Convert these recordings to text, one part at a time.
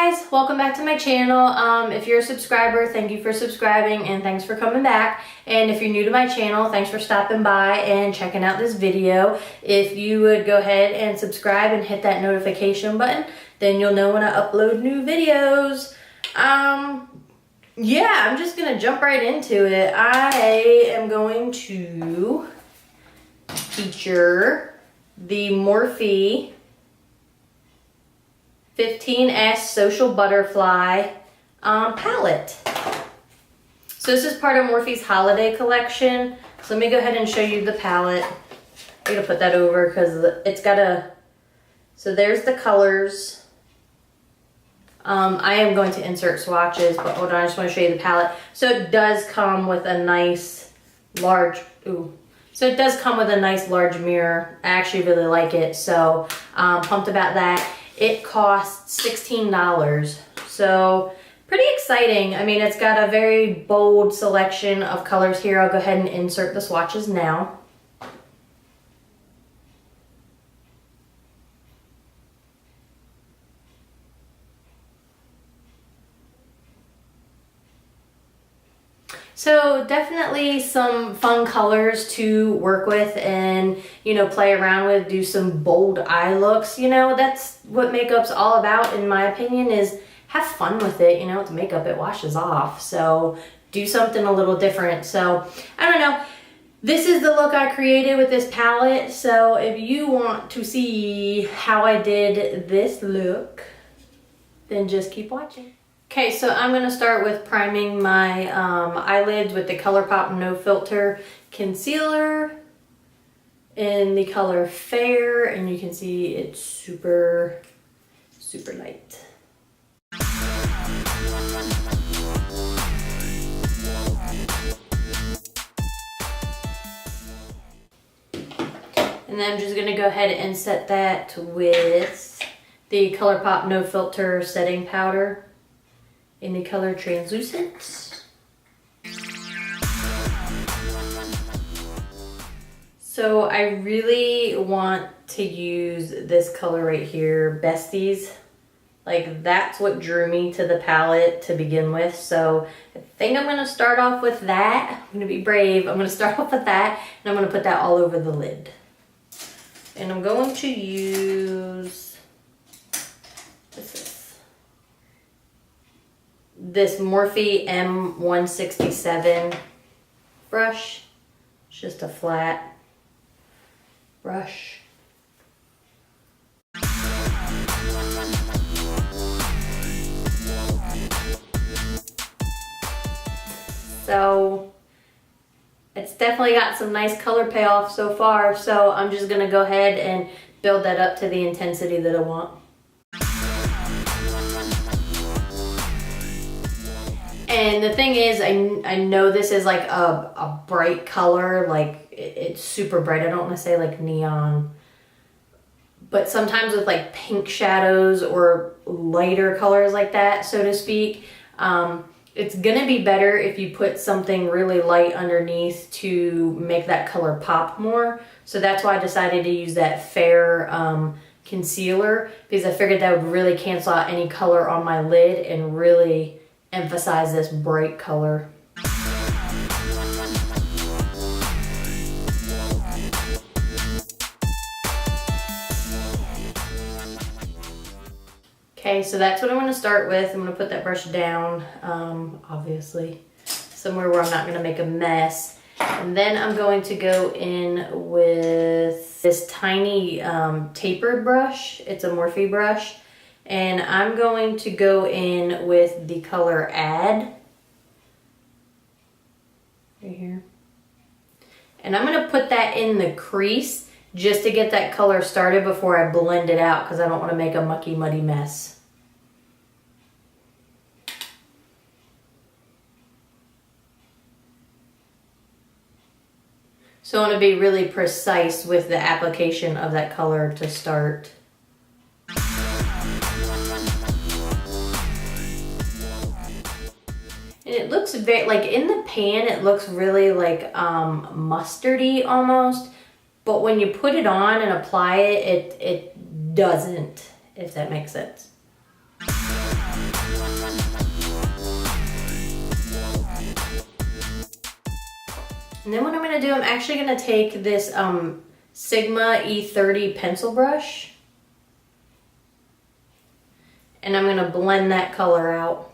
guys, welcome back to my channel. If you're a subscriber, thank you for subscribing and thanks for coming back. And if you're new to my channel, thanks for stopping by and checking out this video. If you would go ahead and subscribe and hit that notification button, then you'll know when I upload new videos. Yeah, I'm just gonna jump right into it. I am going to feature the Morphe 15S Social Butterfly palette. So this is part of Morphe's holiday collection. So let me go ahead and show you the palette. I'm gonna put that over because it's got a, so there's the colors. I am going to insert swatches, but hold on, I just want to show you the palette. So it does come with a nice large, so it does come with a nice large mirror. I actually really like it, so pumped about that. It costs $16, so pretty exciting. I mean, it's got a very bold selection of colors here. I'll go ahead and insert the swatches now. So definitely some fun colors to work with and, you know, play around with, do some bold eye looks. You know, that's what makeup's all about, in my opinion, is have fun with it. You know, it's makeup, it washes off. So do something a little different. So I don't know. This is the look I created with this palette. So if you want to see how I did this look, then just keep watching. Okay, so I'm going to start with priming my eyelids with the ColourPop No Filter Concealer in the color Fair, and you can see it's super, super light. And then I'm just going to go ahead and set that with the ColourPop No Filter Setting Powder in the color Translucent. So I really want to use this color right here, Besties. Like, that's what drew me to the palette to begin with. So I think I'm gonna start off with that. I'm gonna be brave. I'm gonna start off with that, and I'm gonna put that all over the lid. And I'm going to use this Morphe M167 brush. It's just a flat brush. So it's definitely got some nice color payoff so far. So I'm just gonna go ahead and build that up to the intensity that I want. And the thing is, I know this is like a bright color, like it's super bright. I don't want to say like neon, but sometimes with like pink shadows or lighter colors like that, so to speak, it's gonna be better if you put something really light underneath to make that color pop more. So that's why I decided to use that Fair concealer, because I figured that would really cancel out any color on my lid and really emphasize this bright color. Okay, so that's what I'm going to start with. I'm going to put that brush down, obviously, somewhere where I'm not going to make a mess. And then I'm going to go in with this tiny tapered brush. It's a Morphe brush. And I'm going to go in with the color Add, right here. And I'm going to put that in the crease just to get that color started before I blend it out, because I don't want to make a mucky, muddy mess. So I want to be really precise with the application of that color to start. And it looks very, like in the pan, it looks really like mustardy almost. But when you put it on and apply it, it doesn't, if that makes sense. And then what I'm gonna do, I'm actually gonna take this Sigma E30 pencil brush, and I'm gonna blend that color out.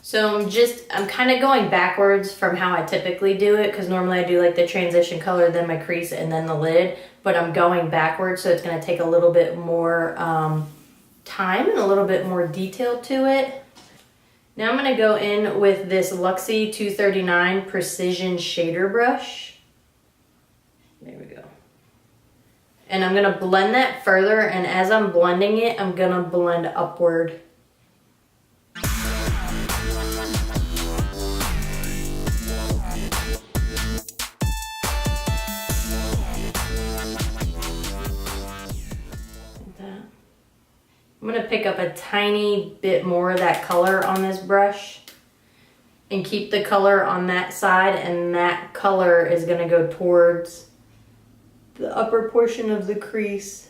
So I'm kind of going backwards from how I typically do it, because normally I do like the transition color, then my crease, and then the lid, but I'm going backwards, so it's gonna take a little bit more time and a little bit more detail to it. Now I'm gonna go in with this Luxie 239 Precision Shader Brush. There we go. And I'm gonna blend that further, and as I'm blending it, I'm gonna blend upward. I'm gonna pick up a tiny bit more of that color on this brush and keep the color on that side, and that color is gonna go towards the upper portion of the crease.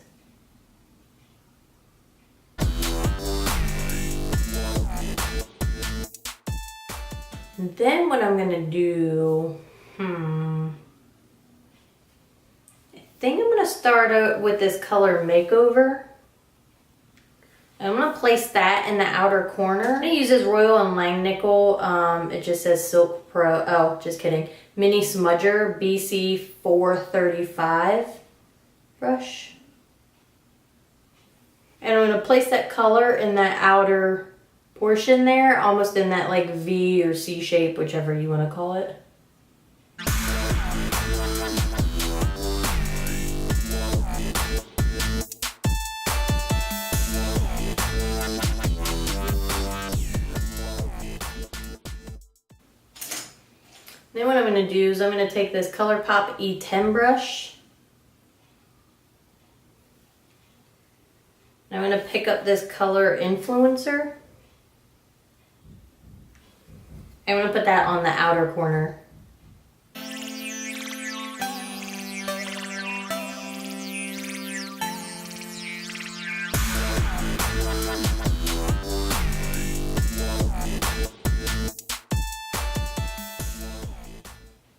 And then what I'm gonna do, I think I'm gonna start out with this color Makeover. I'm gonna place that in the outer corner. I'm gonna use this Royal and Langnickel. It just says Silk Pro. Oh, just kidding. Mini Smudger BC 435 brush. And I'm gonna place that color in that outer portion there, almost in that like V or C shape, whichever you wanna call it. Then what I'm going to do is I'm going to take this ColourPop E10 brush. I'm going to pick up this color Influencer. I'm going to put that on the outer corner.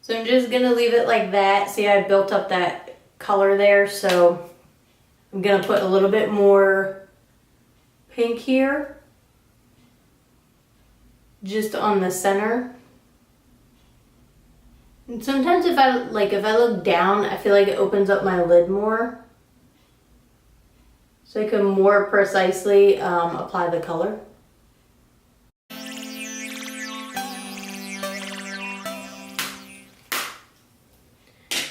So I'm just gonna leave it like that. See, I built up that color there, so I'm gonna put a little bit more pink here, just on the center. And sometimes if I look down, I feel like it opens up my lid more, so I can more precisely apply the color.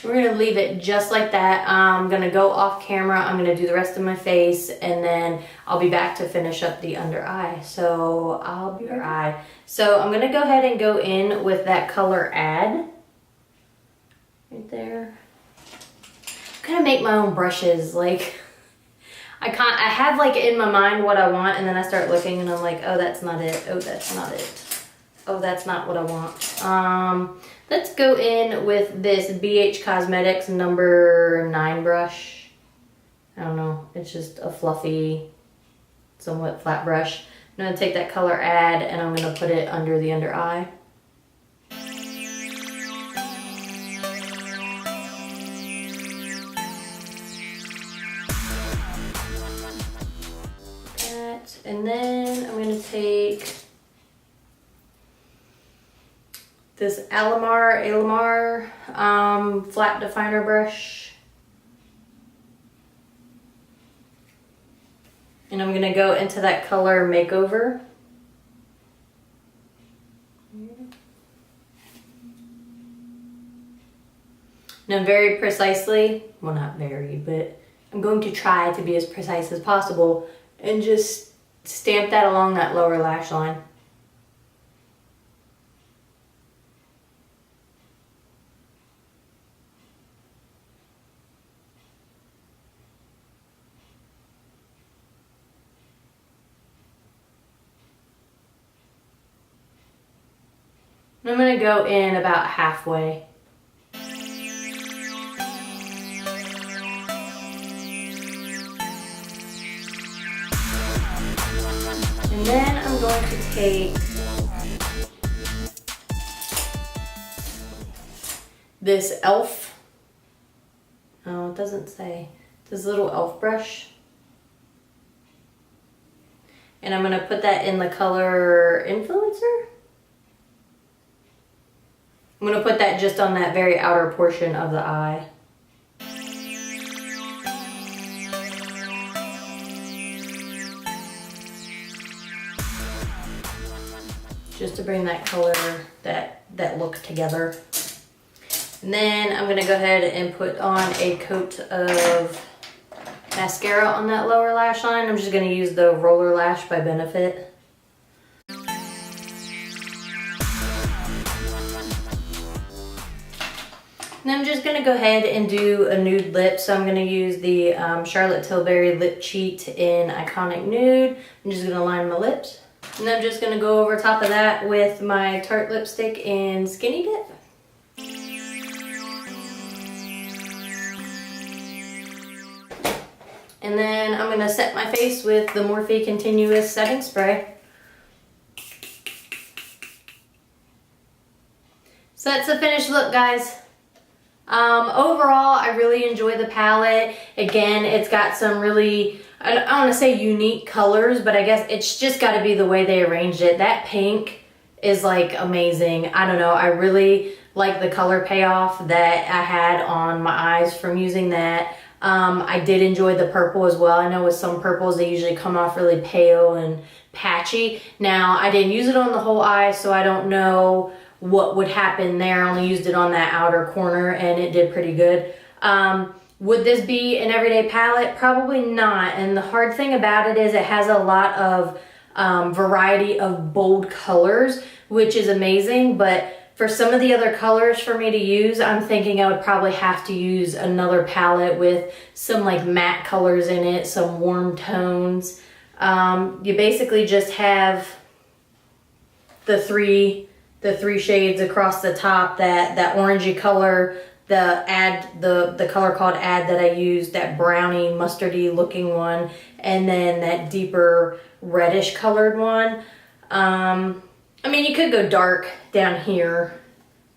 We're gonna leave it just like that. I'm gonna go off camera. I'm gonna do the rest of my face, and then I'll be back to finish up the under eye. So I'll be right. So I'm gonna go ahead and go in with that color Add. Right there. I'm gonna make my own brushes. Like, I have like in my mind what I want, and then I start looking and I'm like, oh, that's not it. Oh, that's not it. Oh, that's not what I want. Let's go in with this BH Cosmetics number 9 brush. I don't know, it's just a fluffy, somewhat flat brush. I'm gonna take that color Add, and I'm gonna put it under the under eye. And then I'm gonna take this Alamar flat definer brush, and I'm gonna go into that color Makeover. Now very precisely, well, not very, but I'm going to try to be as precise as possible and just stamp that along that lower lash line. I'm gonna go in about halfway. And then I'm going to take this e.l.f. Oh, it doesn't say. This little e.l.f. brush. And I'm gonna put that in the color Influencer. I'm gonna put that just on that very outer portion of the eye. Just to bring that color, that look together. And then I'm gonna go ahead and put on a coat of mascara on that lower lash line. I'm just gonna use the Roller Lash by Benefit. And I'm just gonna go ahead and do a nude lip. So I'm gonna use the Charlotte Tilbury Lip Cheat in Iconic Nude. I'm just gonna line my lips. And I'm just gonna go over top of that with my Tarte lipstick in Skinny Dip. And then I'm gonna set my face with the Morphe Continuous Setting Spray. So that's the finished look, guys. Overall, I really enjoy the palette. Again, it's got some really, I don't want to say unique colors, but I guess it's just got to be the way they arranged it. That pink is like amazing. I don't know, I really like the color payoff that I had on my eyes from using that. I did enjoy the purple as well. I know with some purples, they usually come off really pale and patchy. Now, I didn't use it on the whole eye, so I don't know what would happen there. I only used it on that outer corner and it did pretty good. Would this be an everyday palette? Probably not. And the hard thing about it is it has a lot of variety of bold colors, which is amazing. But for some of the other colors for me to use, I'm thinking I would probably have to use another palette with some like matte colors in it, some warm tones. You basically just have the three shades across the top, that orangey color, the color called Add that I used, that brownie mustardy looking one, and then that deeper reddish colored one. I mean, you could go dark down here,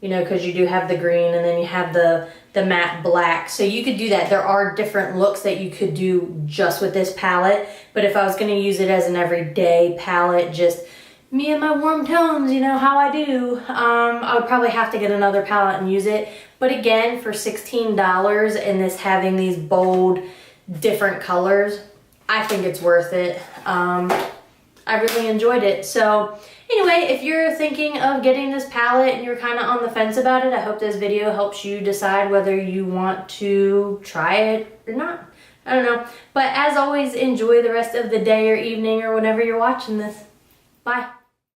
you know, because you do have the green, and then you have the matte black. So you could do that. There are different looks that you could do just with this palette. But if I was going to use it as an everyday palette, just me and my warm tones, you know how I do, I would probably have to get another palette and use it. But again, for $16 and this having these bold, different colors, I think it's worth it. I really enjoyed it. So anyway, if you're thinking of getting this palette and you're kind of on the fence about it, I hope this video helps you decide whether you want to try it or not. I don't know. But as always, enjoy the rest of the day or evening or whenever you're watching this. Bye.